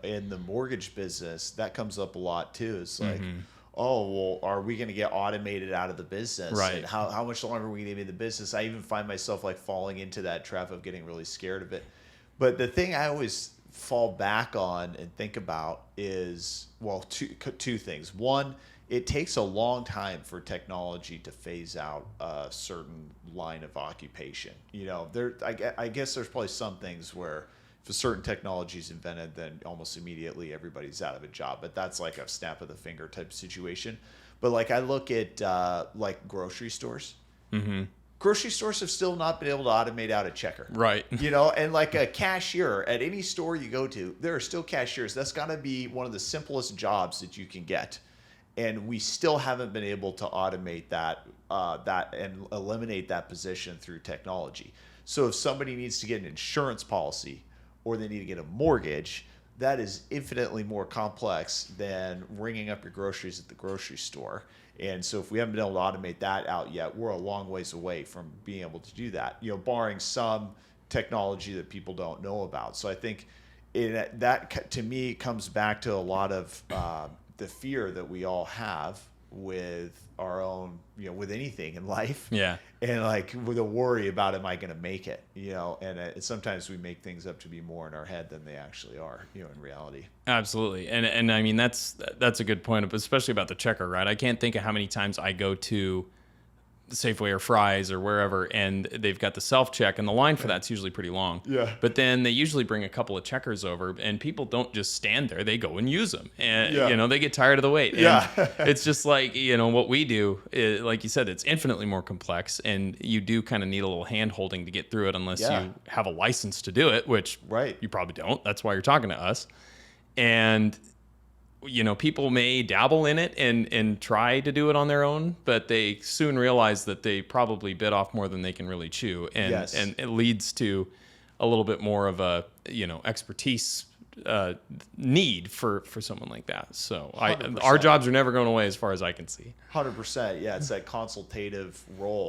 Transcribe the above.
in the mortgage business, that comes up a lot too. It's like, oh, well, are we going to get automated out of the business? Right. And how much longer are we going to be in the business? I even find myself like falling into that trap of getting really scared of it. But the thing I always fall back on and think about is, well, two things. One, it takes a long time for technology to phase out a certain line of occupation. I guess there's probably some things where if a certain technology is invented, then almost immediately everybody's out of a job. But that's like a snap of the finger type situation. But like I look at like grocery stores. Mm-hmm. Grocery stores have still not been able to automate out a checker. Right. And like a cashier at any store you go to, there are still cashiers. That's got to be one of the simplest jobs that you can get. And we still haven't been able to automate that and eliminate that position through technology. So if somebody needs to get an insurance policy or they need to get a mortgage, that is infinitely more complex than ringing up your groceries at the grocery store. And so if we haven't been able to automate that out yet, we're a long ways away from being able to do that, barring some technology that people don't know about. So I think that to me comes back to a lot of the fear that we all have with our own, with anything in life. Yeah. And like with a worry about, am I going to make it? And sometimes we make things up to be more in our head than they actually are, in reality. Absolutely. And I mean, that's a good point, especially about the checker, right? I can't think of how many times I go to Safeway or Fry's or wherever, and they've got the self-check, and the line for that's usually pretty long. Yeah. But then they usually bring a couple of checkers over, and people don't just stand there. They go and use them. And, they get tired of the wait. And it's just like, what we do, like you said, it's infinitely more complex, and you do kind of need a little hand-holding to get through it unless you have a license to do it, which you probably don't. That's why you're talking to us. And people may dabble in it and try to do it on their own, but they soon realize that they probably bit off more than they can really chew. And it leads to a little bit more of a, expertise need for someone like that. So our jobs are never going away as far as I can see. 100%. Yeah, it's that consultative role